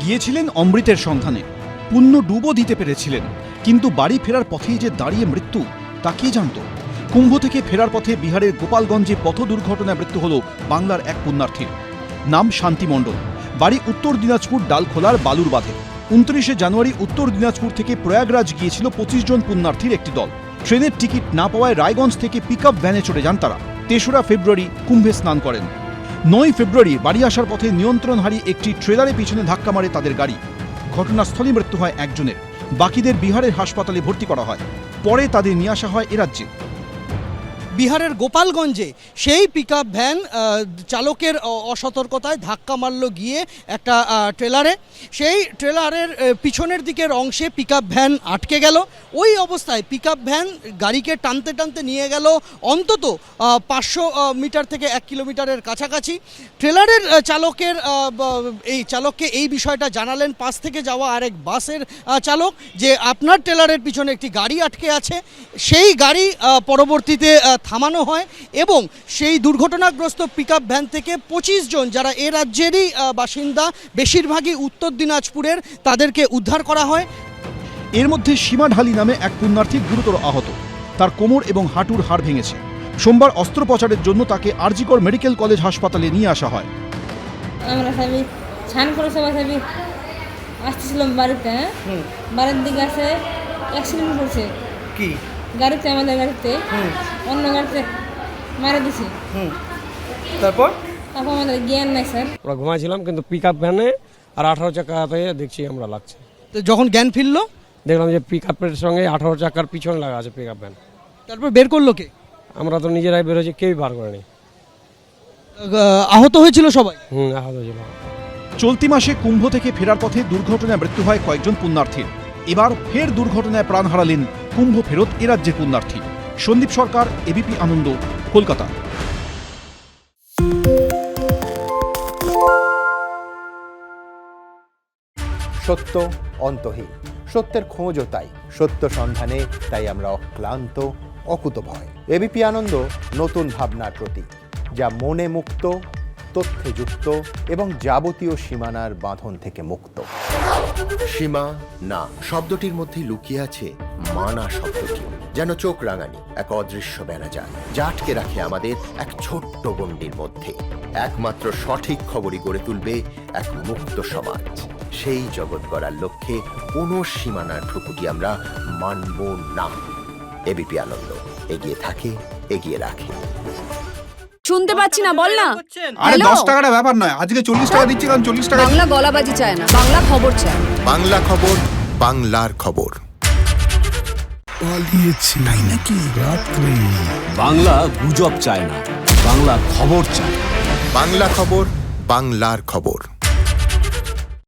গিয়েছিলেন অমৃতের সন্ধানে, পুণ্য ডুবো দিতে পেরেছিলেন, কিন্তু বাড়ি ফেরার পথেই যে দাঁড়িয়ে মৃত্যু তা কে জানত? কুম্ভ থেকে ফেরার পথে বিহারের গোপালগঞ্জে পথ দুর্ঘটনায় মৃত্যু হল বাংলার এক পুণ্যার্থীর। নাম শান্তি মণ্ডল, বাড়ি উত্তর দিনাজপুর ডালখোলার বালুর বাঁধে। 29শে জানুয়ারি উত্তর দিনাজপুর থেকে প্রয়াগরাজ গিয়েছিল 25 জন পুণ্যার্থীর একটি দল। ট্রেনের টিকিট না পাওয়ায় রায়গঞ্জ থেকে পিকআপ ভ্যানে চড়ে যান তারা। 3রা ফেব্রুয়ারি কুম্ভে স্নান করেন। 9 ফেব্রুয়ারি বাড়ি আসার পথে নিয়ন্ত্রণ হারিয়ে একটি ট্রেলারে পিছনে ধাক্কা মারে তাদের গাড়ি। ঘটনাস্থলে মৃত্যু হয় একজনের, বাকিদের বিহারের হাসপাতালে ভর্তি করা হয়। পরে তাদের নিয়ে আসা হয় এ রাজ্যে। বিহারের গোপালগঞ্জে সেই পিকআপ ভ্যান চালকের অসতর্কতায় ধাক্কা মারল গিয়ে একটা ট্রেলারে। সেই ট্রেলারের পিছনের দিকের অংশে পিকআপ ভ্যান আটকে গেল। ওই অবস্থায় পিকআপ ভ্যান গাড়িকে টানতে টানতে নিয়ে গেল অন্তত 500 মিটার থেকে 1 কিলোমিটারের কাছাকাছি। ট্রেলারের চালককে এই বিষয়টা জানালেন পাশ থেকে যাওয়া আরেক বাসের চালক যে আপনার ট্রেলারের পিছনে একটি গাড়ি আটকে আছে। সেই গাড়ি পরবর্তীতে থামানো হয় এবং সেই দুর্ঘটনাগ্রস্ত পিকআপ ভ্যান থেকে 25 জন যারা এ রাজ্যেরই বাসিন্দা, বেশিরভাগই উত্তর দিনাজপুরের, তাদেরকে উদ্ধার করা হয়। এর মধ্যে সীমা ঢালি নামে এক পুণ্যার্থী গুরুতর আহত, তার কোমর এবং হাঁটুর হাড় ভেঙেছে। সোমবার অস্ত্রোপচারের জন্য তাকে আরজিকর মেডিকেল কলেজ হাসপাতালে নিয়ে আসা হয়। আমরা সবাই স্নান করে সবাই আসতেছিলাম বাড়িতে, বাড়ির দিকে আসে অ্যাক্সিডেন্ট করছে। কি গাড়িতে, আমাদের গাড়িতে অন্য গাড়িতে মারা দিছে। তারপর আমাদের জ্ঞান নাই স্যার। আমরা ঘুমাইছিলাম, কিন্তু পিকআপ ভ্যানে আর 18 চাকাতে দেখছি আমরা লাগছে। তো যখন জ্ঞান ফিরলো দেখলাম যে পিকআপের সঙ্গে 18 চাকার পিছনে লাগা আছে পিকআপ ভ্যান। তারপর বের করলো কে? আমরা তো নিজেরাই বেরোছি, কেউই বার করেনি। আহত হয়েছিল সবাই? আহত হয়েছিল। চলতি মাসে কুম্ভ থেকে ফেরার পথে দুর্ঘটনায় মৃত্যু হয় কয়েকজন পুণ্যার্থীর। এবার ফের দুর্ঘটনায় প্রাণ হারালেন কুম্ভ ফেরত এ রাজ্যের পুণ্যার্থী। সন্দীপ সরকার, এবিপি আনন্দ, কলকাতা। সত্য অন্তহীন, সত্যের খোঁজও তাই, সত্য সন্ধানে তাই আমরা অক্লান্ত, অকুতভয়। এবিপি আনন্দ নতুন ভাবনার প্রতীক, যা মনে মুক্ত, তথ্যে যুক্ত এবং যাবতীয় সীমানার বাঁধন থেকে মুক্ত। সীমা না শব্দটির মধ্যে লুকিয়ে আছে মানা শব্দটি, যেন চোখ রাঙানি এক অদৃশ্য বেড়াজাল, যা আটকে রাখে আমাদের এক ছোট্ট গণ্ডির মধ্যে। একমাত্র সঠিক খবরই গড়ে তুলবে এক মুক্ত সমাজ। সেই জগৎ গড়ার লক্ষ্যে কোনো সীমানার ঠুকুটি আমরা মানব না। এবিপি আনন্দ এগিয়ে থাকে, এগিয়ে রাখে। শুনতে পাচ্ছি না, বল না। আরে 10 টাকাটা ব্যাপার নয়, আজকে 40 টাকা দিচ্ছি, কারণ 40 টাকা। বাংলা গলাবাজি চায় না, বাংলা খবর চায়। বাংলা খবর, বাংলার খবর। পালিয়েছি তাই নাকি? রাত্রি বাংলা গুজব চায় না, বাংলা খবর চায়। বাংলা খবর, বাংলার খবর।